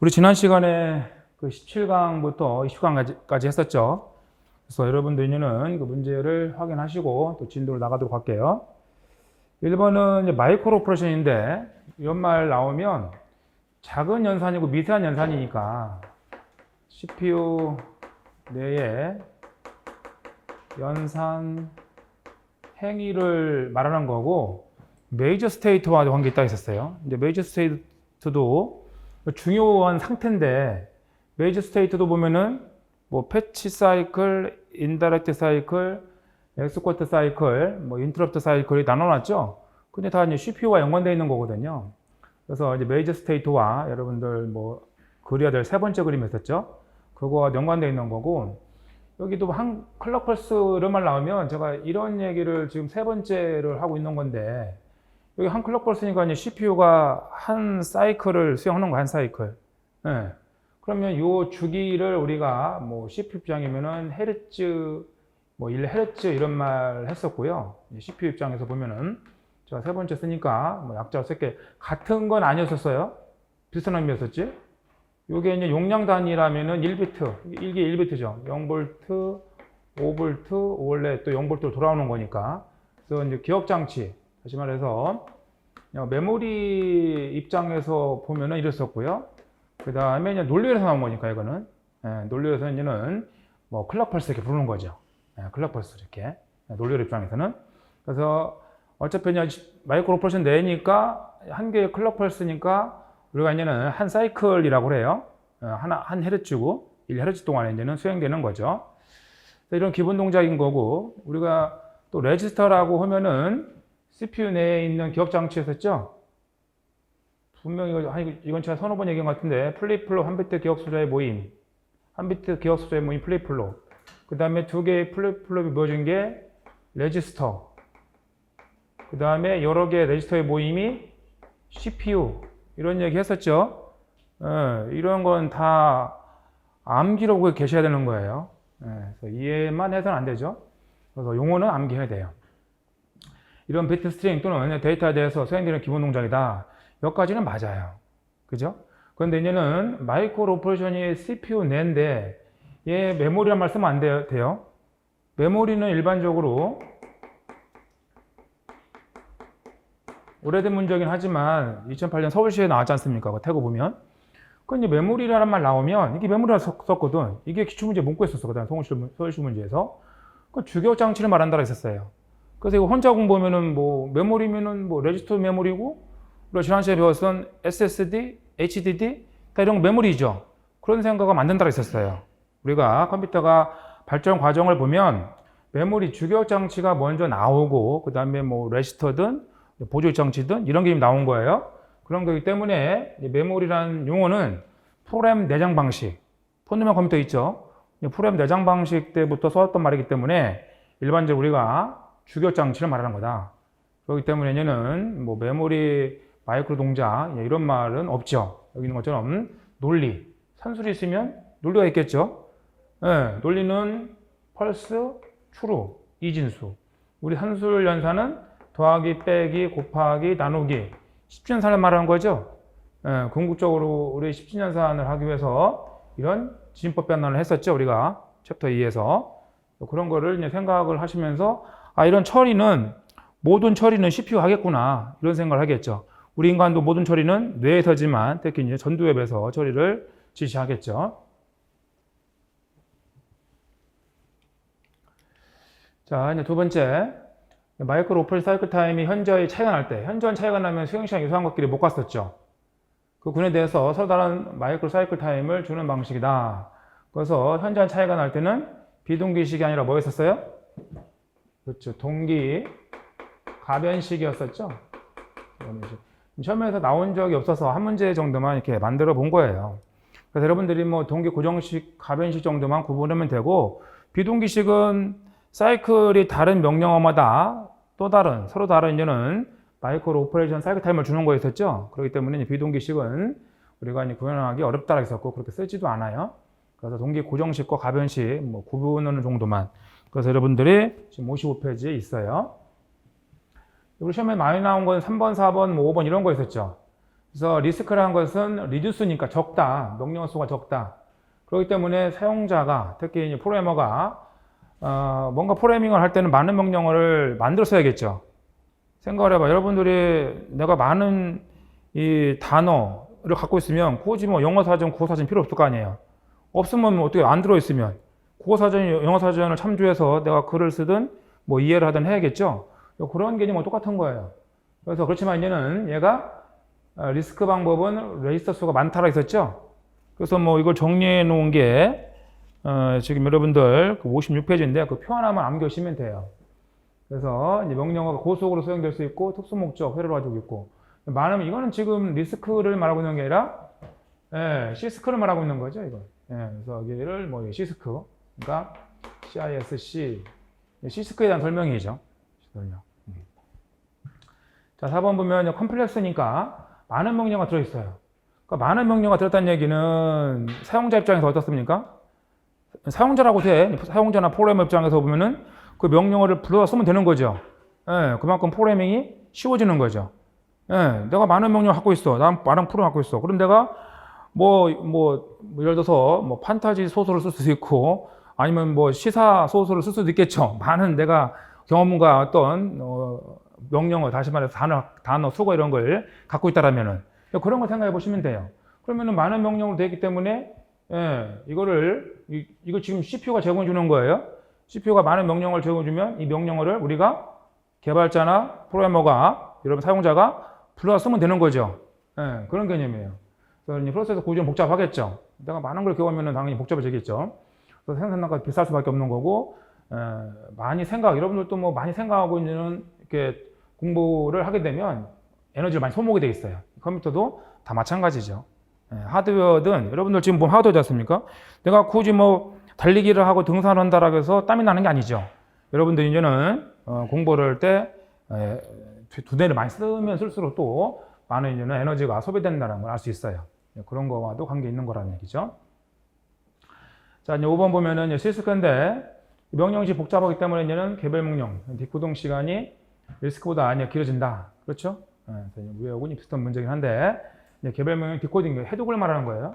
우리 지난 시간에 그 17강부터 20강까지 했었죠. 그래서 여러분들은 그 문제를 확인하시고 또 진도를 나가도록 할게요. 1번은 마이크로 오퍼레이션인데 이런 말 나오면 작은 연산이고 미세한 연산이니까 CPU 내에 연산 행위를 말하는 거고 메이저 스테이트와 관계 있다고 했었어요. 이제 메이저 스테이트도 중요한 상태인데 메이저 스테이트도 보면은 뭐 패치 사이클, 인다이렉트 사이클, 엑스쿼트 사이클, 뭐 인터럽트 사이클이 나눠놨죠. 근데 다 이제 CPU와 연관되어 있는 거거든요. 그래서 이제 메이저 스테이트와 여러분들 뭐 그려야 될 세 번째 그림이 있었죠. 그거와 연관되어 있는 거고, 여기도 한 클럭 펄스 이런 말 나오면 제가 이런 얘기를 지금 세 번째를 하고 있는 건데, 여기 한 클럭 펄스니까 이제 CPU가 한 사이클을 수행하는 거, 한 사이클. 네. 그러면 이 주기를 우리가 뭐 CPU 입장이면은 헤르츠, 뭐 1헤르츠 이런 말 했었고요. CPU 입장에서 보면은 제가 세 번째 쓰니까 뭐 약자로 쓸게. 같은 건 아니었었어요. 비슷한 의미였었지. 요게 이제 용량 단위라면은 1비트, 이게 1비트죠. 0V, 5V, 원래 또 0V로 돌아오는 거니까. 그래서 이제 기억 장치, 다시 말해서 메모리 입장에서 보면은 이랬었고요. 그 다음에 이제 논리에서 나온 거니까 이거는 논리에서 이제는 뭐 클럭 펄스 이렇게 부르는 거죠. 클럭 펄스 이렇게 논리 입장에서는. 그래서 어차피 이제 마이크로 오퍼레이션 내니까 한 개의 클럭 펄스니까 우리가 이제는 한 사이클이라고 그래요. 한 헤르츠고 1헤르츠 동안에 이제는 수행되는 거죠. 이런 기본 동작인 거고, 우리가 또 레지스터라고 하면은 CPU 내에 있는 기억 장치였었죠. 분명히 이건 제가 서너 번 얘기한 것 같은데, 플립플롭 한 비트 기억 숫자의 모임, 한 비트 기억 숫자의 모임 플립플롭, 그 다음에 두 개의 플립플롭이 모여진 게 레지스터, 그 다음에 여러 개의 레지스터의 모임이 CPU, 이런 얘기 했었죠. 이런 건 다 암기로 계셔야 되는 거예요. 그래서 이해만 해서는 안 되죠. 그래서 용어는 암기해야 돼요. 이런 비트 스트링 또는 데이터에 대해서 수행되는 기본 동작이다. 여기까지는 맞아요. 그죠? 그런데 이제는 마이크로 오퍼레이션이 CPU 내인데 얘 메모리란 말 쓰면 안 돼요. 메모리는 일반적으로 오래된 문제긴 하지만 2008년 서울시에 나왔지 않습니까? 그 태고 보면. 그 이제 메모리라는 말 나오면 이게 메모리라 썼거든. 이게 기출문제 문구에 썼거든. 서울시 문제에서. 그 주기억 장치를 말한다고 했었어요. 그래서 이거 혼자 공부하면은 뭐 메모리면은 뭐 레지스터 메모리고, 우리가 지난 시간에 배웠던 SSD, HDD 다 이런 거 메모리죠. 그런 생각을 만든다고 했었어요. 우리가 컴퓨터가 발전 과정을 보면 메모리 주기억 장치가 먼저 나오고, 그 다음에 뭐 레지스터든 보조 장치든 이런 게 나온 거예요. 그런 거기 때문에 메모리라는 용어는 프로그램 내장 방식, 폰드맨 컴퓨터 있죠. 프로그램 내장 방식 때부터 써왔던 말이기 때문에 일반적으로 우리가 주기억 장치를 말하는 거다. 그렇기 때문에 얘는 뭐 메모리, 마이크로 동작 이런 말은 없죠. 여기 있는 것처럼 논리, 산술이 있으면 논리가 있겠죠. 논리는 펄스, 추루, 이진수. 우리 산술 연산은 더하기, 빼기, 곱하기, 나누기, 십진연산을 말하는 거죠. 궁극적으로 우리 십진연산을 하기 위해서 이런 지진법 변환을 했었죠. 우리가 챕터 2에서. 그런 거를 이제 생각을 하시면서, 이런 처리는, 모든 처리는 CPU 하겠구나. 이런 생각을 하겠죠. 우리 인간도 모든 처리는 뇌에서지만 특히 이제 전두엽에서 처리를 지시하겠죠. 자, 이제 두 번째. 마이크로 오퍼레이션 사이클 타임이 현저히 차이가 날 때, 현저한 차이가 나면 수행시간 유사한 것끼리 못 갔었죠. 그 군에 대해서 서로 다른 마이크로 사이클 타임을 주는 방식이다. 그래서 현저한 차이가 날 때는 비동기식이 아니라 뭐였었어요? 그렇죠. 동기 가변식이었었죠. 시험에서 나온 적이 없어서 한 문제 정도만 이렇게 만들어 본 거예요. 그래서 여러분들이 뭐 동기 고정식, 가변식 정도만 구분하면 되고, 비동기식은 사이클이 다른 명령어마다 또 다른, 서로 다른 이제는 마이크로 오퍼레이션 사이클 타임을 주는 거였었죠. 그렇기 때문에 비동기식은 우리가 이제 구현하기 어렵다고 했었고, 그렇게 쓰지도 않아요. 그래서 동기 고정식과 가변식 뭐 구분하는 정도만. 그래서 여러분들이 지금 55페이지에 있어요. 우리 시험에 많이 나온 건 3번, 4번, 뭐 5번 이런 거 있었죠. 그래서 리스크라는 것은 reduce니까 적다, 명령 수가 적다. 그렇기 때문에 사용자가, 특히 이제 프로그래머가 뭔가 프로그래밍을 할 때는 많은 명령어를 만들어 써야겠죠. 생각을 해봐. 여러분들이 내가 많은 이 단어를 갖고 있으면 굳이 뭐 영어 사전, 국어 사전 필요 없을 거 아니에요. 없으면 뭐 어떻게 안 들어있으면 국어 사전, 영어 사전을 참조해서 내가 글을 쓰든 뭐 이해를 하든 해야겠죠. 그런 개념은 똑같은 거예요. 그래서 그렇지만 얘는 얘가 리스크 방법은 레지스터 수가 많다라 했었죠. 그래서 뭐 이걸 정리해 놓은 게 지금 여러분들 그 56페이지인데 그 표 하나만 암기하시면 돼요. 그래서 이제 명령어가 고속으로 사용될 수 있고 특수 목적 회로를 가지고 있고 많으면 이거는 지금 리스크를 말하고 있는 게 아니라 시스크를 말하고 있는 거죠, 이거. 그래서 여기를 뭐 시스크, 그러니까 CISC, 시스크에 대한 설명이죠. 설명. 자, 4번 보면 컴플렉스니까 많은 명령어가 들어있어요. 그러니까 많은 명령어가 들었다는 얘기는 사용자 입장에서 어떻습니까? 사용자라고 돼. 사용자나 프로그래머 입장에서 보면은 그 명령어를 불러서 쓰면 되는 거죠. 그만큼 프로그래밍이 쉬워지는 거죠. 내가 많은 명령을 갖고 있어. 난 많은 프로그램 갖고 있어. 그럼 내가 예를 들어서 뭐 판타지 소설을 쓸 수도 있고 아니면 뭐 시사 소설을 쓸 수도 있겠죠. 많은 내가 경험과 어떤 명령어, 다시 말해서 단어, 수거 이런 걸 갖고 있다라면은 그런 걸 생각해 보시면 돼요. 그러면은 많은 명령으로 되어 있기 때문에 이거 지금 CPU가 제공해 주는 거예요. CPU가 많은 명령어를 제공해 주면 이 명령어를 우리가 개발자나 프로그래머가 여러분 사용자가 불러서 쓰면 되는 거죠. 그런 개념이에요. 그래서 프로세서 구조는 복잡하겠죠. 내가 많은 걸 경험하면 당연히 복잡해지겠죠. 그래서 생산량가 비쌀 수밖에 없는 거고 많이 여러분들도 뭐 많이 생각하고 있는 이렇게 공부를 하게 되면 에너지를 많이 소모하게 돼 있어요. 컴퓨터도 다 마찬가지죠. 하드웨어든 여러분들 지금 보면 하드웨어지 않습니까? 내가 굳이 뭐 달리기를 하고 등산을 한다라고 해서 땀이 나는 게 아니죠. 여러분들 이제는 공부를 할 때 두뇌를 많이 쓰면 쓸수록 또 많은 이제는 에너지가 소비된다는 걸 알 수 있어요. 그런 거와도 관계 있는 거라는 얘기죠. 자, 이제 5번 보면은 시스크인데 명령식 복잡하기 때문에 이제는 개별 명령, 뒷구동 시간이 리스크보다 길어진다. 그렇죠? 외우고는 비슷한 문제긴 한데 개별 명령 디코딩, 해독을 말하는 거예요.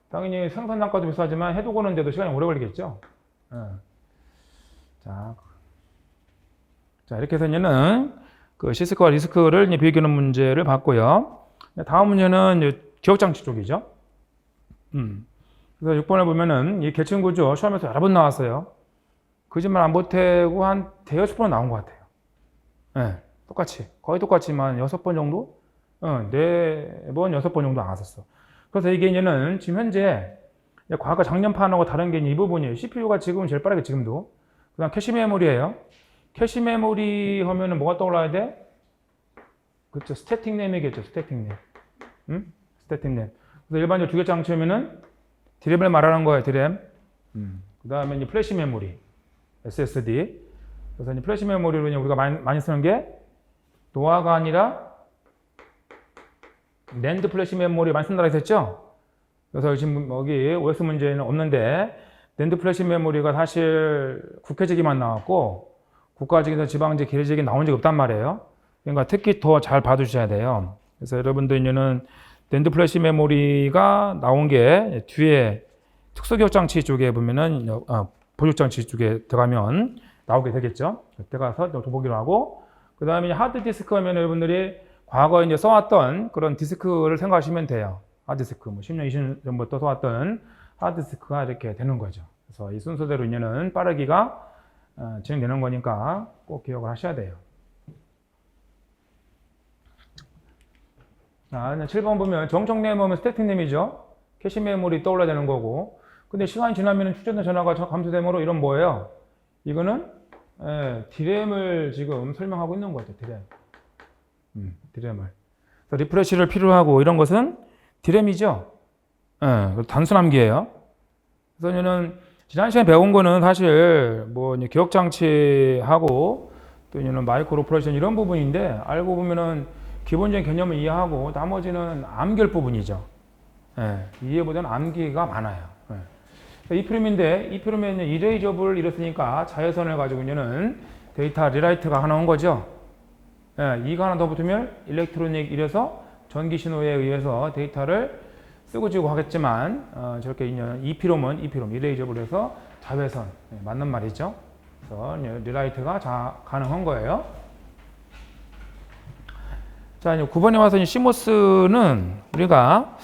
당연히 생산 단가도 비싸지만 해독하는데도 시간이 오래 걸리겠죠. 자, 이렇게 해서 이제는 그 시스크와 리스크를 비교하는 문제를 봤고요. 다음 문제는 기억장치 쪽이죠. 그래서 6번을 보면은 이 계층 구조 시험에서 여러 번 나왔어요. 거짓말 안 보태고 한 대여섯 번 나온 것 같아요. 똑같이. 거의 똑같지만 6번 정도? 4번, 6번 정도 나왔었어. 그래서 이게 이제는 지금 현재 과거 작년판하고 다른 게 이 부분이에요. CPU가 지금은 제일 빠르게 지금도. 그 다음 캐시 메모리예요. 캐시 메모리 하면은 뭐가 떠올라야 돼? 그렇죠. 스태틱 램이겠죠. 스태틱 램. 스태틱 램. 그래서 일반적으로 두 개 장치면은 DRAM을 말하는 거예요. DRAM. 그 다음에 이제 플래시 메모리. SSD. 그래서 이제 플래시 메모리로 우리가 많이 쓰는 게 노아가 아니라 낸드 플래시 메모리 많이 쓴다고 했었죠? 그래서 지금 여기 OS 문제는 없는데 낸드 플래시 메모리가 사실 국회직에만 나왔고 국가직에서 지방직, 계례직에 나온 적이 없단 말이에요. 그러니까 특히 더 잘 봐주셔야 돼요. 그래서 여러분들 이제는 낸드 플래시 메모리가 나온 게 뒤에 특수기억장치 쪽에 보면은 보조장치 쪽에 들어가면 나오게 되겠죠. 그때 가서 또 보기로 하고 그 다음에 하드디스크 하면 여러분들이 과거에 이제 써왔던 그런 디스크를 생각하시면 돼요. 하드디스크, 뭐 10년, 20년 전부터 써왔던 하드디스크가 이렇게 되는 거죠. 그래서 이 순서대로 이제는 빠르기가 진행되는 거니까 꼭 기억을 하셔야 돼요. 자, 7번 보면 정적 램 하면 스태틱 램이죠. 캐시 메모리 떠올라야 되는 거고. 근데 시간이 지나면 축전된 전화가 감소되므로 이런 뭐예요? 이거는 DRAM을 지금 설명하고 있는 거죠. DRAM. DRAM을. 그래서 리프레시를 필요로 하고 이런 것은 DRAM이죠. 단순 암기예요. 그래서 저는 지난 시간에 배운 거는 사실 뭐 기억장치하고 또 이제는 마이크로 오퍼레이션 이런 부분인데 알고 보면은 기본적인 개념을 이해하고 나머지는 암기할 부분이죠. 이해보다는 암기가 많아요. 이 프레임인데 이 프레임에는 이레이저블 이랬으니까 자외선을 가지고 있는 데이터 리라이트가 하나 온 거죠. 이가 하나 더 붙으면 일렉트로닉 이래서 전기 신호에 의해서 데이터를 쓰고 지고 하겠지만 저렇게 EPROM은 이레이저블 해서 자외선 맞는 말이죠. 그래서 리라이트가 가능한 거예요. 자, 이제 9번에 와서 CMOS는 우리가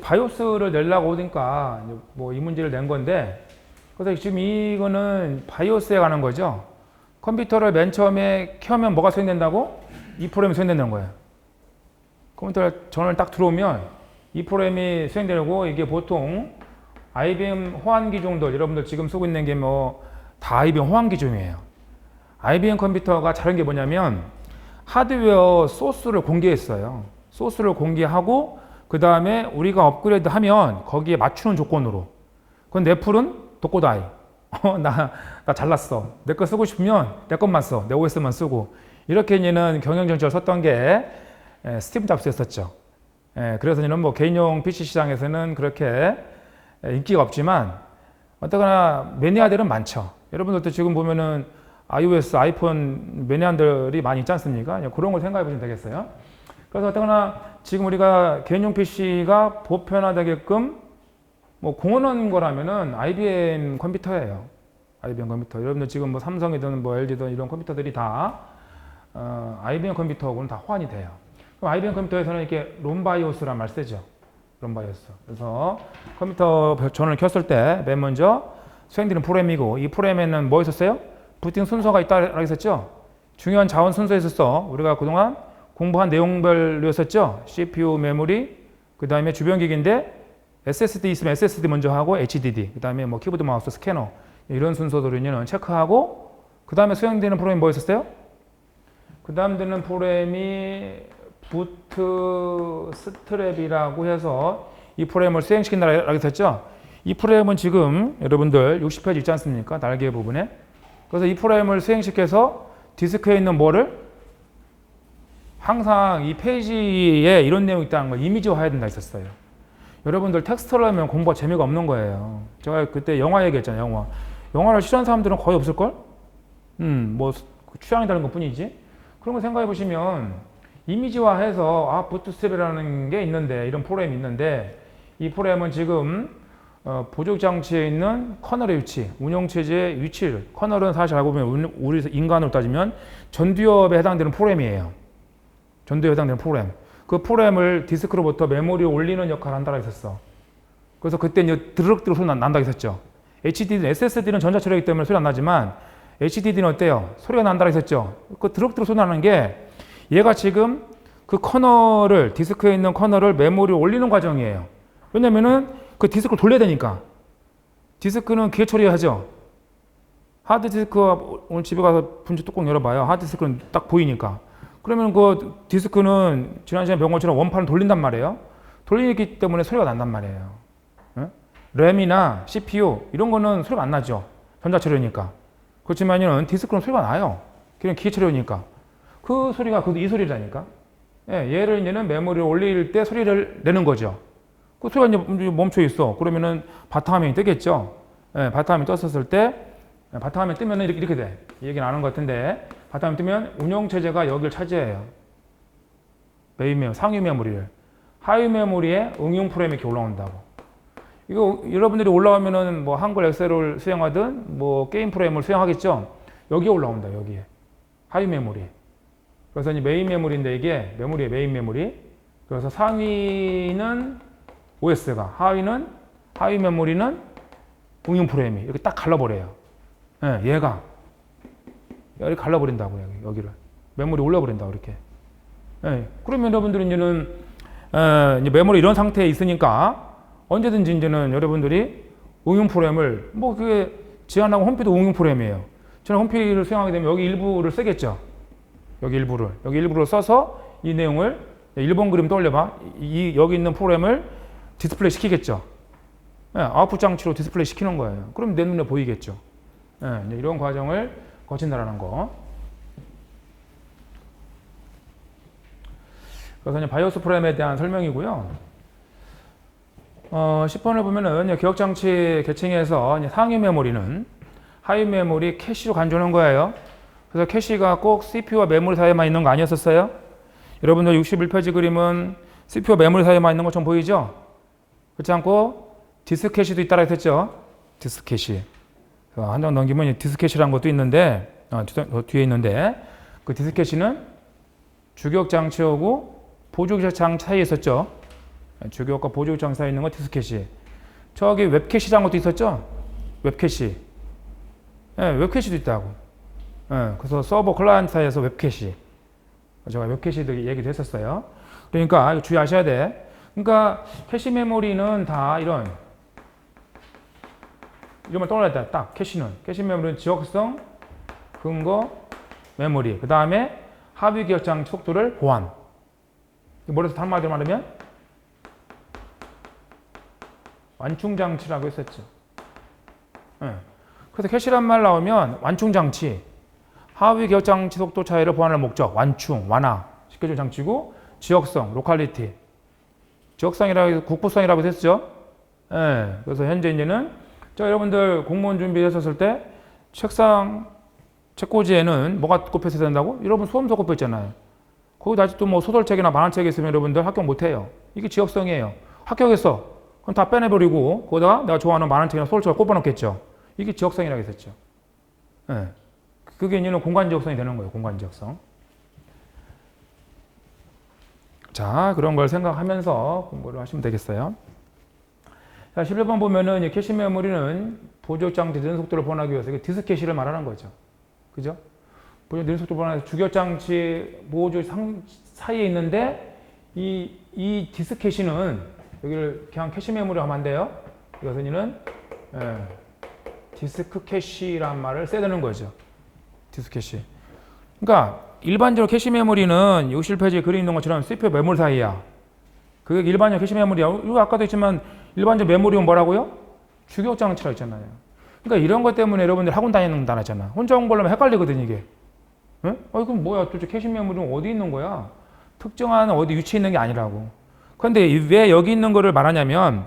바이오스를 내려고 하니까 뭐 이 문제를 낸 건데, 그래서 지금 이거는 바이오스에 가는 거죠. 컴퓨터를 맨 처음에 켜면 뭐가 수행된다고? 이 프로그램이 수행된다는 거예요. 컴퓨터 전원을 딱 들어오면 이 프로그램이 수행되고, 이게 보통 IBM 호환기 종들, 여러분들 지금 쓰고 있는 게 뭐 다 IBM 호환기 종이에요. IBM 컴퓨터가 잘한 게 뭐냐면 하드웨어 소스를 공개했어요. 소스를 공개하고 그 다음에 우리가 업그레이드 하면 거기에 맞추는 조건으로. 그건 내 풀은 독고다이. 나 잘났어. 내 거 쓰고 싶으면 내 것만 써. 내 OS만 쓰고. 이렇게 얘는 경영정책을 썼던 게 스티브 잡스였었죠. 그래서 얘는 뭐 개인용 PC 시장에서는 그렇게 인기가 없지만 어떠거나 매니아들은 많죠. 여러분들도 지금 보면은 iOS, 아이폰 매니아들이 많이 있지 않습니까? 그런 걸 생각해 보시면 되겠어요. 그래서 어떠거나 지금 우리가 개인용 PC가 보편화되게끔 뭐 공헌한 거라면은 IBM 컴퓨터예요. IBM 컴퓨터. 여러분들 지금 뭐 삼성이든 뭐 LG든 이런 컴퓨터들이 다 IBM 컴퓨터하고는 다 호환이 돼요. 그럼 IBM 컴퓨터에서는 이렇게 롬바이오스란 말 쓰죠. 롬바이오스. 그래서 컴퓨터 전원을 켰을 때 맨 먼저 수행되는 프로그램이고, 이 프로그램에는 뭐 있었어요? 부팅 순서가 있다라고 했었죠. 중요한 자원 순서에 있었어. 우리가 그동안 공부한 내용별로 했었죠. CPU, 메모리, 그 다음에 주변기기인데 SSD 있으면 SSD 먼저 하고 HDD, 그 다음에 뭐 키보드, 마우스, 스캐너 이런 순서들은 체크하고, 그 다음에 수행되는 프로그램이 뭐 있었어요? 그 다음 되는 프로그램이 부트 스트랩이라고 해서 이 프로그램을 수행시킨다라고 했었죠. 이 프로그램은 지금 여러분들 60페이지 있지 않습니까? 날개 부분에. 그래서 이 프로그램을 수행시켜서 디스크에 있는 뭐를 항상 이 페이지에 이런 내용이 있다는 걸 이미지화해야 된다 했었어요. 여러분들 텍스트를 하면 공부가 재미가 없는 거예요. 제가 그때 영화 얘기했잖아요. 영화를 싫어하는 사람들은 거의 없을걸? 뭐 취향이 다른 것 뿐이지. 그런 거 생각해 보시면 이미지화해서 부트스트랩이라는 게 있는데, 이런 프로그램이 있는데, 이 프로그램은 지금 보조 장치에 있는 커널의 위치, 운영체제의 위치를, 커널은 사실 알고 보면 우리 인간으로 따지면 전두엽에 해당되는 프로그램이에요. 전두엽에 해당되는 프로그램. 그 프로그램을 디스크로부터 메모리에 올리는 역할을 한다고 했었어. 그래서 그때 이제 드르륵드르륵 소리 난다고 했었죠. HDD는, SSD는 전자처리이기 때문에 소리 안 나지만 HDD는 어때요? 소리가 난다고 했었죠. 그 드르륵드르륵 소리 나는 게 얘가 지금 그 커널을, 디스크에 있는 커널을 메모리에 올리는 과정이에요. 왜냐면은 그 디스크를 돌려야 되니까. 디스크는 기계 처리하죠. 하드디스크가 오늘 집에 가서 분지 뚜껑 열어봐요. 하드디스크는 딱 보이니까. 그러면 그 디스크는 지난 시간에 배운 것처럼 원판을 돌린단 말이에요. 돌리기 때문에 소리가 난단 말이에요. 램이나 CPU 이런 거는 소리가 안 나죠. 전자처리니까. 그렇지만 디스크는 소리가 나요. 그냥 기계 처리니까. 그 소리가 이 소리라니까. 얘는 메모리를 올릴 때 소리를 내는 거죠. 그 소리가 이제 멈춰 있어. 그러면은 바탕화면이 뜨겠죠. 바탕화면이 떴었을 때, 바탕화면 뜨면 이렇게 돼. 이 얘기는 아는 것 같은데, 바탕화면 뜨면 운영체제가 여기를 차지해요. 메인 메모리, 상위 메모리를. 하위 메모리에 응용 프로그램이 이렇게 올라온다고. 이거 여러분들이 올라오면은 뭐 한글 엑셀을 수행하든 뭐 게임 프로그램을 수행하겠죠. 여기에 올라온다, 여기에. 하위 메모리. 그래서 이제 메인 메모리인데 이게 메모리의 메인 메모리. 그래서 상위는 OS가, 하위 메모리는 응용 프로그램이 이렇게 딱 갈라버려요. 얘가 이렇게 갈라버린다고, 여기를. 메모리 올려버린다고, 이렇게. 그러면 여러분들은 이제 메모리 이런 상태에 있으니까 언제든지 이제는 여러분들이 응용 프로그램을, 뭐 그게 제한하고 홈피도 응용 프로그램이에요. 저는 홈피를 수행하게 되면 여기 일부를 쓰겠죠. 여기 일부를 써서 이 내용을 1번 그림 떠올려봐. 여기 있는 프로그램을 디스플레이 시키겠죠. 아웃풋 장치로 디스플레이 시키는 거예요. 그럼 내 눈에 보이겠죠. 이제 이런 과정을 거친다라는 거. 그래서 이제 바이오스 프로그램에 대한 설명이고요. 10번을 보면은 기억장치 계층에서 상위 메모리는 하위 메모리 캐시로 간주하는 거예요. 그래서 캐시가 꼭 CPU와 메모리 사이에만 있는 거 아니었었어요? 여러분들 61페이지 그림은 CPU와 메모리 사이에만 있는 것처럼 보이죠? 그렇지 않고 디스크 캐시도 있다고 했었죠? 디스크 캐시. 한 장 넘기면 디스크 캐시라는 것도 있는데 뒤에 있는데 그 디스크 캐시는 주격 장치하고 보조 장치 사이에 있었죠? 주격과 보조 장치 사이에 있는 거 디스크 캐시. 저기 웹 캐시라는 것도 있었죠? 웹 캐시. 웹 캐시도 있다고. 그래서 서버 클라이언트 사이에서 웹 캐시. 제가 웹 캐시도 얘기도 했었어요. 그러니까 이거 주의하셔야 돼. 그러니까 캐시 메모리는 다 이런 말 떠올려야 돼. 딱 캐시는 메모리는 지역성, 근거, 메모리. 그 다음에 하위 기억 장치 속도를 보완. 머리에서 한마디로 말하면 완충 장치라고 했었죠. 그래서 캐시란 말 나오면 완충 장치, 하위 기억 장치 속도 차이를 보완할 목적, 완충, 완화 시켜줄 장치고 지역성, 로컬리티. 지역성이라고 해서 국부성이라고 했었죠. 그래서 현재 이제는 여러분들 공무원 준비했었을 때 책상 책꽂이에는 뭐가 꼽혀 있어야 된다고? 여러분 수험서 꼽혀 있잖아요. 거기다 아직도 뭐 소설책이나 만화책이 있으면 여러분들 합격 못해요. 이게 지역성이에요. 합격했어. 그럼 다 빼내버리고 거기다가 내가 좋아하는 만화책이나 소설책을 꼽아놓겠죠. 이게 지역성이라고 했었죠. 그게 이제는 공간 지역성이 되는 거예요. 공간 지역성. 자, 그런 걸 생각하면서 공부를 하시면 되겠어요. 자, 11번 보면은 캐시 메모리는 보조 장치 느는 속도를 보완하기 위해서 디스크 캐시를 말하는 거죠. 그죠? 보조 느는 속도를 보완해서 주격 장치 보조 사이에 있는데 이 디스크 캐시는 여기를 그냥 캐시 메모리 하면 안 돼요. 이것은 디스크 캐시란 말을 써야 되는 거죠. 디스크 캐시. 그러니까 일반적으로 캐시 메모리는 60페이지에 그려 있는 것처럼 CPU 메모리 사이야. 그게 일반적 캐시 메모리야. 이거 아까도 했지만 일반적 메모리는 뭐라고요? 주격 장치라고 했잖아요. 그러니까 이런 것 때문에 여러분들 학원 다니는 단어잖아. 혼자 공부하려면 헷갈리거든 이게. 그럼 뭐야? 도대체 캐시 메모리는 어디 있는 거야? 특정한 어디 위치에 있는 게 아니라고. 그런데 왜 여기 있는 거를 말하냐면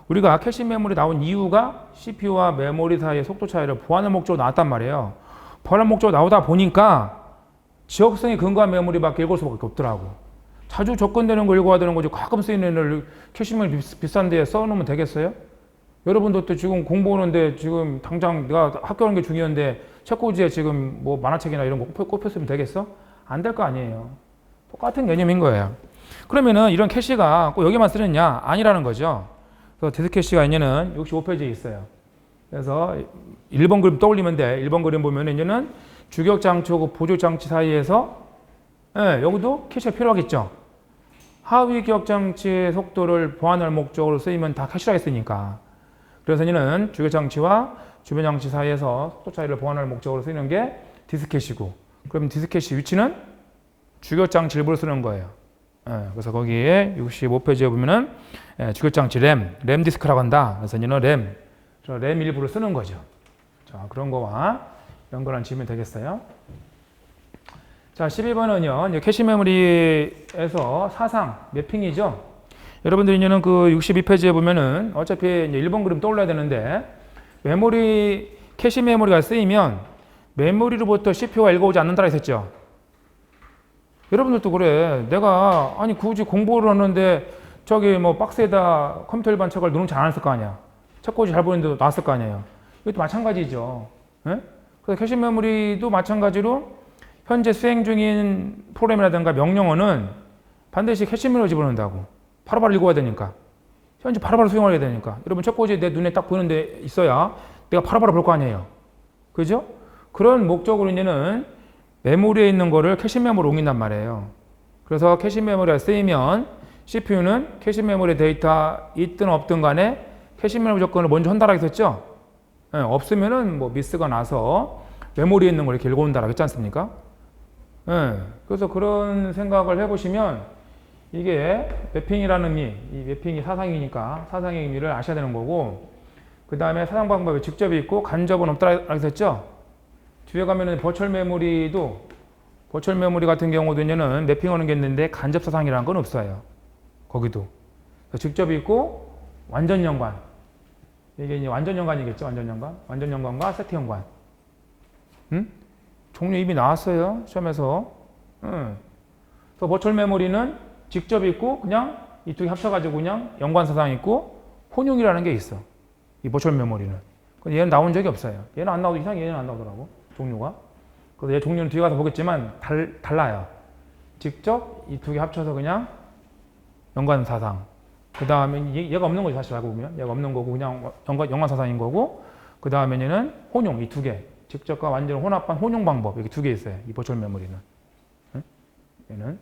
우리가 캐시 메모리 나온 이유가 CPU와 메모리 사이의 속도 차이를 보완할 목적으로 나왔단 말이에요. 보완할 목적으로 나오다 보니까 지역성이 근거한 메모리밖에 읽을 수밖에 없더라고. 자주 접근되는 걸 읽어야 되는 거지. 가끔 쓰이는 애를 캐시 메모리 비싼 데에 써놓으면 되겠어요? 여러분도 또 지금 공부하는데 지금 당장 내가 학교 가는 게 중요한데 책꽂이에 지금 뭐 만화책이나 이런 거 꼽혔으면 되겠어? 안 될 거 아니에요. 똑같은 개념인 거예요. 그러면은 이런 캐시가 꼭 여기만 쓰느냐? 아니라는 거죠. 그래서 디스크 캐시가 이제는 65페이지에 있어요. 그래서 1번 그림 떠올리면 돼. 1번 그림 보면 이제는 주격 장치하고 보조 장치 사이에서 여기도 캐시가 필요하겠죠. 하위 기억 장치의 속도를 보완할 목적으로 쓰이면 다 캐시라 했으니까. 그래서 이는 주격 장치와 주변 장치 사이에서 속도 차이를 보완할 목적으로 쓰이는 게 디스크 캐시고, 그럼 디스크 캐시 위치는 주격 장치 일부를 쓰는 거예요. 그래서 거기에 65페이지에 보면은 주격 장치 램 디스크라고 한다. 그래서 이는 램 일부를 쓰는 거죠. 자, 그런 거와 이런 거랑 지으면 되겠어요. 자, 12번은요. 캐시 메모리에서 사상 매핑이죠. 여러분들이 이제는 그 62페이지에 보면은 어차피 이제 1번 그림 떠올라야 되는데 메모리 캐시 메모리가 쓰이면 메모리로부터 CPU가 읽어오지 않는다고 했었죠. 여러분들도 그래. 내가 아니 굳이 공부를 하는데 저기 뭐 박스에다 컴퓨터 일반 책을 누르지 않았을 거 아니야. 책꽂이 잘 보이는데도 나왔을 거 아니에요. 이것도 마찬가지죠. 그래서 캐시 메모리도 마찬가지로 현재 수행 중인 프로그램이라든가 명령어는 반드시 캐시 메모리로 집어넣는다고. 바로바로 읽어야 되니까. 현재 바로바로 수행을 해야 되니까. 여러분 책꽂이 내 눈에 딱 보이는 데 있어야 내가 바로바로 볼 거 아니에요. 그죠? 그런 목적으로 이제는 메모리에 있는 거를 캐시 메모리로 옮긴단 말이에요. 그래서 캐시 메모리가 쓰이면 CPU는 캐시 메모리 데이터 있든 없든 간에 캐시 메모리 조건을 먼저 한다라고 했었죠? 없으면은 뭐 미스가 나서 메모리에 있는 걸 이렇게 읽어온다라고 했지 않습니까? 그래서 그런 생각을 해보시면 이게 매핑이라는 의미, 이 매핑이 사상이니까 사상의 의미를 아셔야 되는 거고, 그 다음에 사상 방법이 직접이 있고 간접은 없다라고 했었죠? 뒤에 가면은 버추얼 메모리 같은 경우도 이제는 매핑하는 게 있는데 간접 사상이라는 건 없어요. 거기도. 직접이 있고 완전 연관. 이게 이제 완전 연관이겠죠? 완전 연관. 완전 연관과 세트 연관. 종류 이미 나왔어요. 시험에서. 그래서 버추얼 메모리는 직접 있고 그냥 이 두 개 합쳐가지고 그냥 연관사상 있고 혼용이라는 게 있어. 이 버추얼 메모리는. 근데 얘는 나온 적이 없어요. 얘는 안 나오고 이상하게 얘는 안 나오더라고. 종류가. 그래서 얘 종류는 뒤에 가서 보겠지만 달라요. 직접 이 두 개 합쳐서 그냥 연관사상. 그 다음에 얘가 없는 거지 사실 알고 보면. 얘가 없는 거고 그냥 연관사상인 거고 그 다음에 얘는 혼용 이 두 개. 직접과 완전 혼합한 혼용 방법 이렇게 두 개 있어요. 이 버추얼 메모리는. 응? 얘는.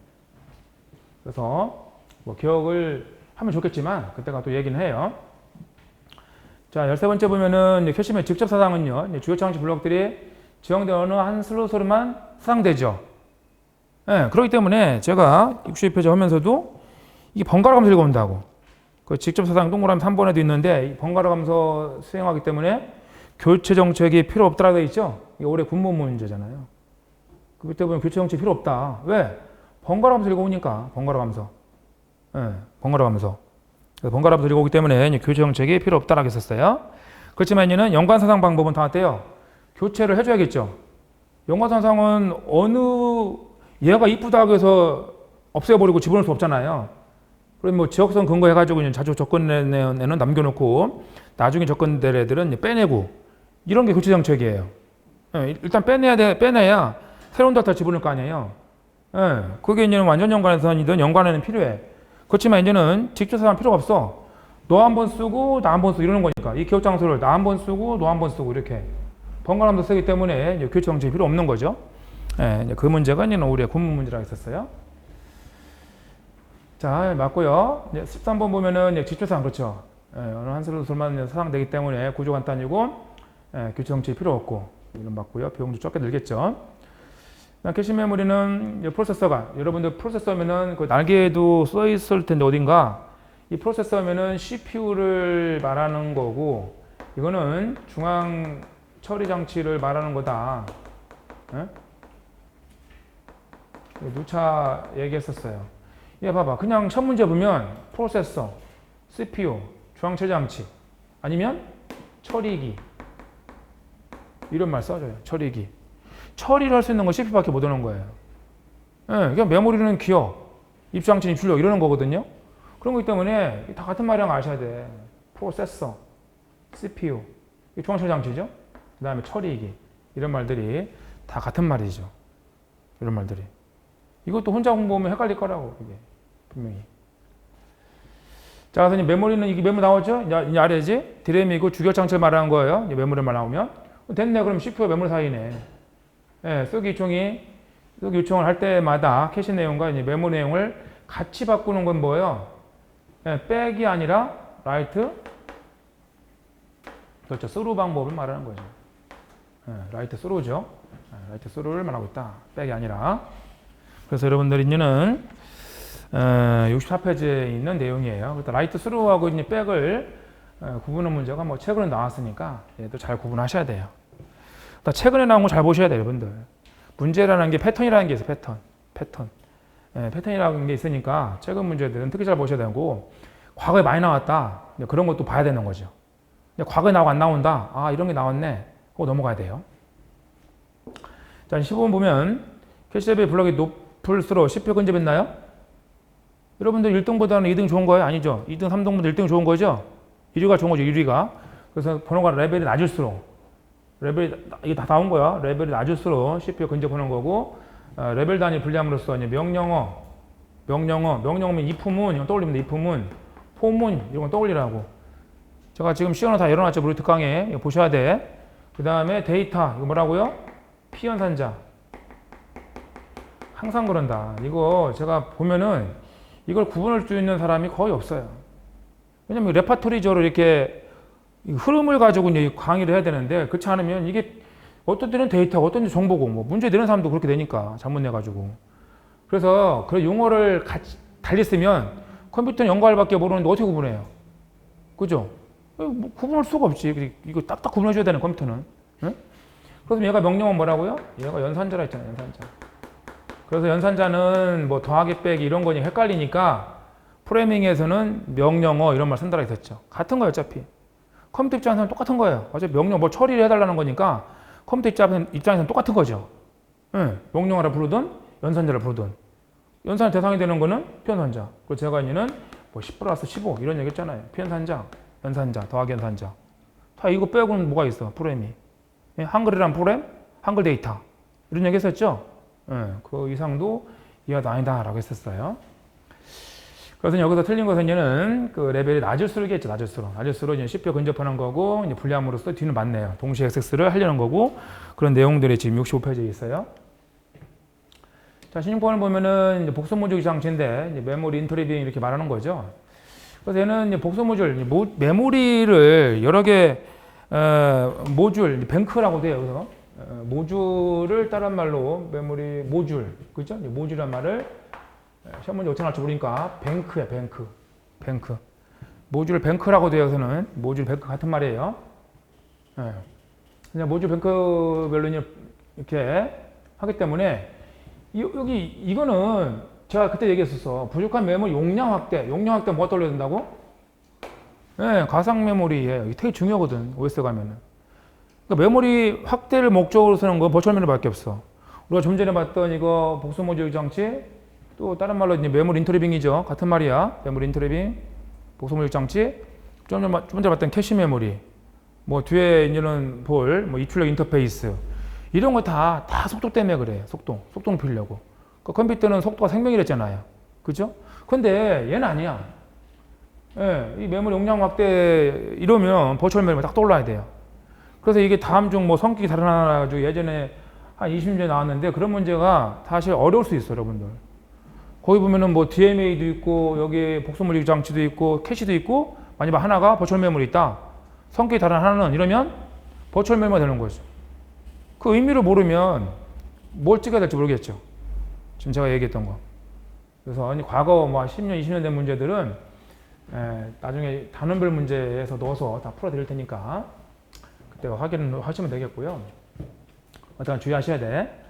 그래서 뭐 기억을 하면 좋겠지만 그때가 또 얘기는 해요. 자, 13번째 보면은 캐시메 직접 사상은요. 주요 장치 블록들이 지정된 어느 한 슬롯으로만 사상되죠. 네, 그렇기 때문에 제가 62페이지 하면서도 이게 번갈아 가면서 읽어온다고. 그 직접 사상 동그라미 3번에도 있는데 번갈아 가면서 수행하기 때문에 교체 정책이 필요 없다라고 되어 있죠. 이게 올해 군문 문제잖아요. 그때 보면 교체 정책 필요 없다. 왜? 번갈아 가면서 읽어오니까 번갈아 가면서. 네, 번갈아 가면서. 번갈아 가면서 읽어오기 때문에 교체 정책이 필요 없다라고 했었어요. 그렇지만 얘는 연관사상 방법은 다 어때요? 교체를 해줘야겠죠. 연관사상은 어느 얘가 이쁘다고 해서 없애버리고 집어넣을 수 없잖아요. 그럼 뭐 지역성 근거해가지고 자주 접근에는 남겨놓고 나중에 접근될 애들은 빼내고 이런 게 교체 정책이에요. 일단 빼내야 새로운 데다 집어넣을 거 아니에요. 그게 이제는 완전 연관사상이든 연관에는 필요해. 그렇지만 이제는 직접 사상 필요가 없어. 너 한 번 쓰고 나 한 번 쓰고 이러는 거니까 이 기억 장소를 나 한 번 쓰고 너 한 번 쓰고 이렇게 번갈아가면서 쓰기 때문에 교체 정책이 필요 없는 거죠. 그 문제가 이제 우리의 군문 문제라고 했었어요. 자, 맞고요. 13번 보면은 직접사상 그렇죠. 어느 한 슬롯만 사상되기 때문에 구조 간단이고 교체 정책이 필요 없고 이런 맞고요. 비용도 적게 들겠죠. 캐시 메모리는 프로세서가 여러분들 프로세서면은 그 날개에도 써 있을 텐데 어딘가 이 프로세서면은 CPU를 말하는 거고 이거는 중앙 처리 장치를 말하는 거다. 누차 얘기했었어요. 얘 봐봐. 그냥 첫 문제 보면 프로세서, CPU, 중앙 처리 장치 아니면 처리기 이런 말 써줘요. 처리기. 처리를 할 수 있는 건 CPU밖에 못 오는 거예요. 그냥 메모리는 기억, 입출장치, 입출력 이러는 거거든요. 그런 거기 때문에 다 같은 말이랑 아셔야 돼. 프로세서, CPU, 중앙처리 장치죠. 그 다음에 처리기 이런 말들이 다 같은 말이죠. 이런 말들이. 이것도 혼자 공부하면 헷갈릴 거라고 이게 분명히. 자, 그래서 메모리는 이게 메모리 나오죠? 이제 아래지 디램이고 주기장치를 말하는 거예요. 이제 메모리만 나오면 됐네. 그럼 CPU와 메모리 사이네. 쓰기 요청을 할 때마다 캐시 내용과 이제 메모 내용을 같이 바꾸는 건 뭐예요? 백이 아니라 라이트, 그렇죠. 스루 방법을 말하는 거죠. 라이트 스루죠. 라이트 스루를 말하고 있다. 백이 아니라. 그래서 여러분들이 이제는 64페이지에 있는 내용이에요. 그래서 라이트 스루하고 이제 백을 구분하는 문제가 뭐 최근에 나왔으니까 얘도 잘 구분하셔야 돼요. 최근에 나온 거 잘 보셔야 돼요, 여러분들. 문제라는 게 패턴이라는 게 있어요, 패턴. 패턴이라는 게 있으니까 최근 문제들은 특히 잘 보셔야 되고, 과거에 많이 나왔다. 그런 것도 봐야 되는 거죠. 과거에 나오고 안 나온다. 아, 이런 게 나왔네. 그거 넘어가야 돼요. 자, 15번 보면, 캐시레벨 블록이 높을수록 CPU 근접했나요? 여러분들 1등보다는 2등 좋은 거예요? 아니죠. 2등, 3등보다 1등 좋은 거죠? 1위가 좋은 거죠, 1위가. 그래서 번호가 레벨이 낮을수록, 이게 다 나온 거야. 레벨이 낮을수록 CPU 근접하는 거고, 레벨 단위 분리함으로써 이제 명령어면 if문, 이건 떠올립니다. if문, 포문, 이런 건 떠올리라고. 제가 지금 시연을 다 열어놨죠. 우리 특강에. 이거 보셔야 돼. 그 다음에 데이터, 이거 뭐라고요? 피연산자. 항상 그런다. 이거 제가 보면은 이걸 구분할 수 있는 사람이 거의 없어요. 왜냐면 레파토리적으로 이렇게 흐름을 가지고 이제 강의를 해야 되는데 그렇지 않으면 이게 어떤 때는 데이터고 어떤 때는 정보고 뭐 문제 내는 사람도 그렇게 되니까 잘못 내가지고. 그래서 그런 용어를 같이 달리 쓰면 컴퓨터는 연구할밖에 모르는데 어떻게 구분해요? 그죠? 뭐 구분할 수가 없지. 이거 딱딱 구분해줘야 되는 컴퓨터는. 응? 그래서 얘가 명령어는 뭐라고요? 얘가 연산자라 했잖아요. 연산자. 그래서 연산자는 뭐 더하기 빼기 이런 거니 헷갈리니까 프로그래밍에서는 명령어 이런 말 쓴다고 했었죠. 같은 거예요, 어차피. 컴퓨터 입장에서는 똑같은 거예요. 어차피 명령 뭘 처리를 해달라는 거니까 컴퓨터 입장에서는 똑같은 거죠. 응. 명령어라 부르든 연산자라 부르든. 연산의 대상이 되는 거는 피연산자. 그리고 제가 이제는 뭐 10 플러스 15 이런 얘기 했잖아요. 피연산자, 연산자, 더하기 연산자. 다 이거 빼고는 뭐가 있어, 프로그램이. 예, 한글이란 프로그램, 한글 데이터. 이런 얘기 했었죠? 예, 그 이상도 이하도 아니다라고 했었어요. 그래서 여기서 틀린 것은 얘는 그 레벨이 낮을수록이겠죠, 낮을수록. 낮을수록 이제 CPU 근접하는 거고, 이제 불리함으로써 뒤는 맞네요. 동시에 액세스를 하려는 거고, 그런 내용들이 지금 65페이지에 있어요. 자, 16번을 보면은 이제 복선 모듈 장치인데, 이제 메모리 인터리빙 이렇게 말하는 거죠. 그래서 얘는 이제 복선 모듈, 메모리를 여러 개, 모듈, 뱅크라고도 해요, 여기서. 모듈을 다른 말로 메모리 모듈, 그죠? 모듈이란 말을 시험 문제 어떻게 나올지 모르니까 뱅크야, 뱅크. 모듈 뱅크라고 되어서는 모듈 뱅크 같은 말이에요. 예. 그냥 모듈 뱅크별로 이렇게 하기 때문에 여기 이거는 제가 그때 얘기했었어. 부족한 메모리 용량 확대 뭐가 떨려야 된다고? 예, 가상 메모리에 이게 되게 중요하거든. OS 가면은. 그러니까 메모리 확대를 목적으로 쓰는 건 버추얼 메모리밖에 없어. 우리가 좀 전에 봤던 이거 복선 모듈 장치, 또 다른 말로 이제 메모리 인터리빙이죠. 같은 말이야. 메모리 인터리빙, 복선 모듈 장치. 좀 전에 봤던 캐시 메모리, 뭐 뒤에 있는 뭐 입출력 인터페이스. 이런 거 다 속도 때문에 그래. 속도 높이려고. 그 컴퓨터는 속도가 생명이랬잖아요. 그죠? 근데 얘는 아니야. 예, 이 메모리 용량 확대 이러면 버추얼 메모리 딱 떠올라야 돼요. 그래서 이게 다음 중 뭐 성격이 달라나가지고 예전에 한 20년 전에 나왔는데 그런 문제가 사실 어려울 수 있어요, 여러분들. 거기 보면은 뭐 DMA도 있고 여기 복선 모듈 장치도 있고 캐시도 있고 만약 하나가 버추얼 메모리 있다. 성격이 다른 하나는 이러면 버추얼 메모리가 되는 거죠. 그 의미를 모르면 뭘 찍어야 될지 모르겠죠. 지금 제가 얘기했던 거. 그래서 과거 뭐 10년, 20년 된 문제들은 나중에 단원별 문제에서 넣어서 다 풀어드릴 테니까 그때가 확인을 하시면 되겠고요. 일단 주의하셔야 돼.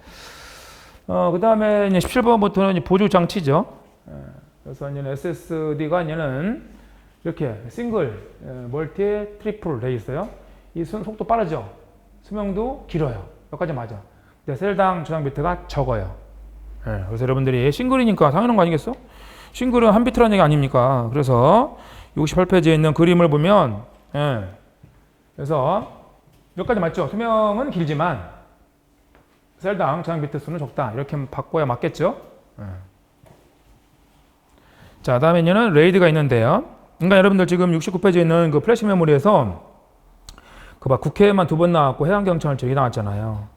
그 다음에 이제 17번부터는 보조 장치죠. 그래서 이제 SSD가 얘는 이렇게 싱글, 멀티, 트리플 돼 있어요. 이 속도 빠르죠. 수명도 길어요. 여기까지 맞아. 근데 셀당 저장 비트가 적어요. 그래서 여러분들이 싱글이니까 당연한 거 아니겠어? 싱글은 한 비트라는 얘기 아닙니까? 그래서 68페이지에 있는 그림을 보면, 그래서 몇 가지 맞죠? 수명은 길지만 셀당 저장 비트 수는 적다. 이렇게 바꿔야 맞겠죠? 자, 다음에 얘는 레이드가 있는데요. 그러니까 여러분들 지금 69페이지에 있는 그 플래시 메모리에서 국회에만 2번 나왔고 해양경찰 저기 나왔잖아요.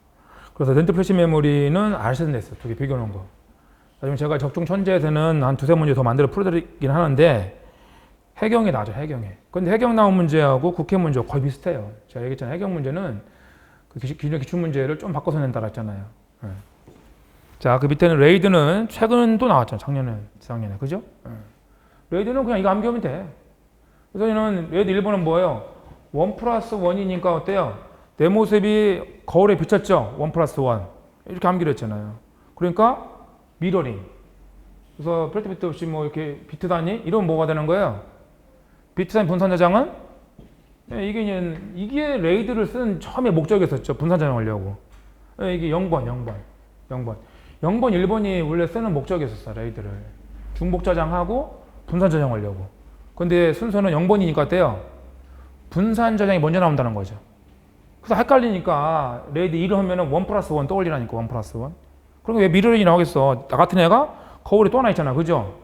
그래서 렌트 플래시 메모리는 RC는 됐어. 두 개 비교해 놓은 거. 나중에 제가 적중 천재에서는 한 2-3문제 더 만들어 풀어드리긴 하는데 해경이 나죠, 해경에. 근데 해경 나온 문제하고 국회 문제 거의 비슷해요. 제가 얘기했잖아요. 해경 문제는 그 기존의 기출 문제를 좀 바꿔서 낸다 그랬잖아요. 자, 그 밑에는 레이드는 최근 또 나왔잖아요. 작년에. 그죠? 레이드는 그냥 이거 암기하면 돼. 그래서 얘는 레이드 1번은 뭐예요? 1+1이니까 어때요? 내 모습이 거울에 비쳤죠? 1+1. 이렇게 암기를 했잖아요. 그러니까 미러링. 그래서 플랫 비트 없이 뭐 이렇게 비트 단위? 이러면 뭐가 되는 거예요? 비트 단위 분산 저장은? 이게 레이드를 쓴 처음에 목적이었었죠. 분산 저장하려고. 이게 0번. 1번이 원래 쓰는 목적이었었어, 레이드를. 중복 저장하고 분산 저장하려고. 근데 순서는 0번이니까 어때요? 분산 저장이 먼저 나온다는 거죠. 그래서 헷갈리니까 레이드 1을 하면은 1+1 떠올리라니까 1+1. 그럼 왜 미러링이 나오겠어? 나 같은 애가 거울에 또 하나 있잖아. 그죠?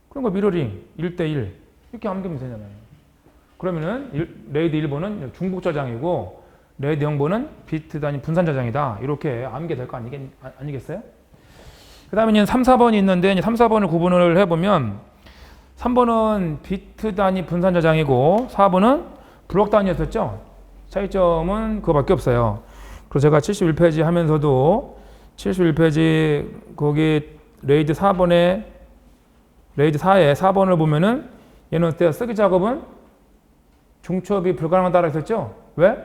그러니까 미러링 1대1 이렇게 암기하면 되잖아요. 그러면은 레이드 1번은 중복 저장이고 레이드 0번은 비트 단위 분산 저장이다. 이렇게 암기될 거 아니겠어요? 그 다음에 이제 3, 4번이 있는데 이제 3, 4번을 구분을 해보면 3번은 비트 단위 분산 저장이고 4번은 블록 단위였었죠. 차이점은 그거밖에 없어요. 그래서 제가 71페이지 하면서도 71페이지 거기 레이드 4번에 레이드 4에 4번을 보면은 얘는 어때요? 쓰기 작업은 중첩이 불가능하다고 했었죠? 왜?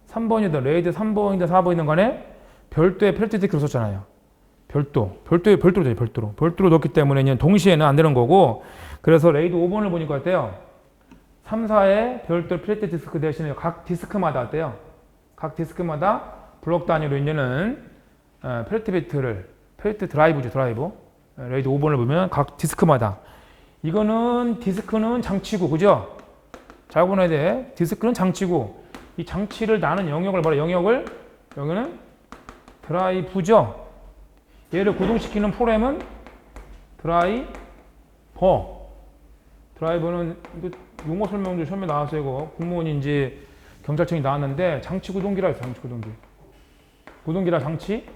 3번이든 레이드 3번이든 4번이든 간에 별도의 펠트 디스크를 썼잖아요. 별도로 넣기 때문에 얘는 동시에는 안 되는 거고 그래서 레이드 5번을 보니까 어때요? 3, 4의 별도 플랫 디스크 대신에 각 디스크마다 어때요? 각 디스크마다 블록 단위로 이제는 플랫 비트를 플랫 드라이브죠, 드라이브. 레이드 5번을 보면 각 디스크마다 이거는 디스크는 장치고, 그죠? 잘 보내야 돼. 디스크는 장치고, 이 장치를 나는 영역을 봐라. 영역을, 여기는 드라이브죠. 얘를 구동시키는 프로그램은 드라이버. 드라이버는 이거 용어 설명도 처음에 나왔어요. 이거 공무원인지 경찰청이 나왔는데 장치 구동기라 해서 장치 구동기. 구동기라 장치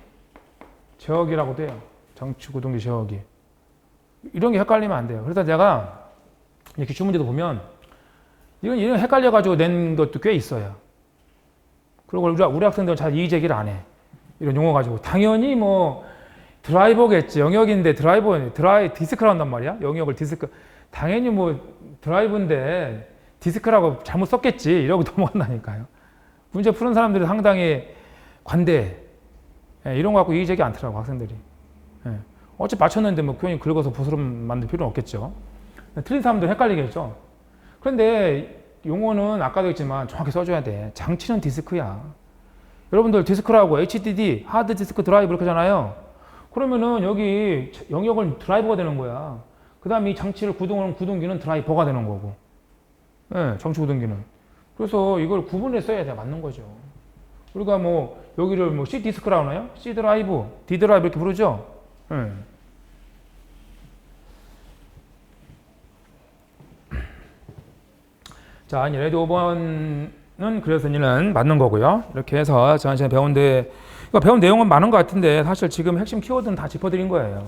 제어기라고도 해요. 장치 구동기 제어기. 이런 게 헷갈리면 안 돼요. 그래서 제가 기출문제도 보면 이런 헷갈려가지고 낸 것도 꽤 있어요. 그리고 우리 학생들은 잘 이의 제기를 안 해. 이런 용어 가지고. 당연히 뭐 드라이버겠지. 영역인데 디스크라고 한단 말이야. 영역을 디스크. 당연히 뭐 드라이브인데 디스크라고 잘못 썼겠지. 이러고 넘어간다니까요. 문제 푸는 사람들이 상당히 관대해. 예, 이런 거 갖고 이의 제기 않더라고, 학생들이. 예. 어차피 맞췄는데 뭐 교원이 긁어서 보스럼 만들 필요는 없겠죠. 틀린 사람들은 헷갈리겠죠. 그런데 용어는 아까도 했지만 정확히 써줘야 돼. 장치는 디스크야. 여러분들 디스크라고 HDD, 하드 디스크 드라이브 이렇게 하잖아요. 그러면은 여기 영역은 드라이버가 되는 거야. 그 다음에 이 장치를 구동하는 구동기는 드라이버가 되는 거고. 예, 장치 구동기는. 그래서 이걸 구분해 써야 돼. 맞는 거죠. 우리가 뭐 여기를 뭐 C 디스크라고 하나요? C 드라이브, D 드라이브 이렇게 부르죠? 예. 자, 이제 레드 5번은 그래서 얘는 맞는 거고요. 이렇게 해서 지난 시간에 배운 내용은 많은 것 같은데 사실 지금 핵심 키워드는 다 짚어드린 거예요.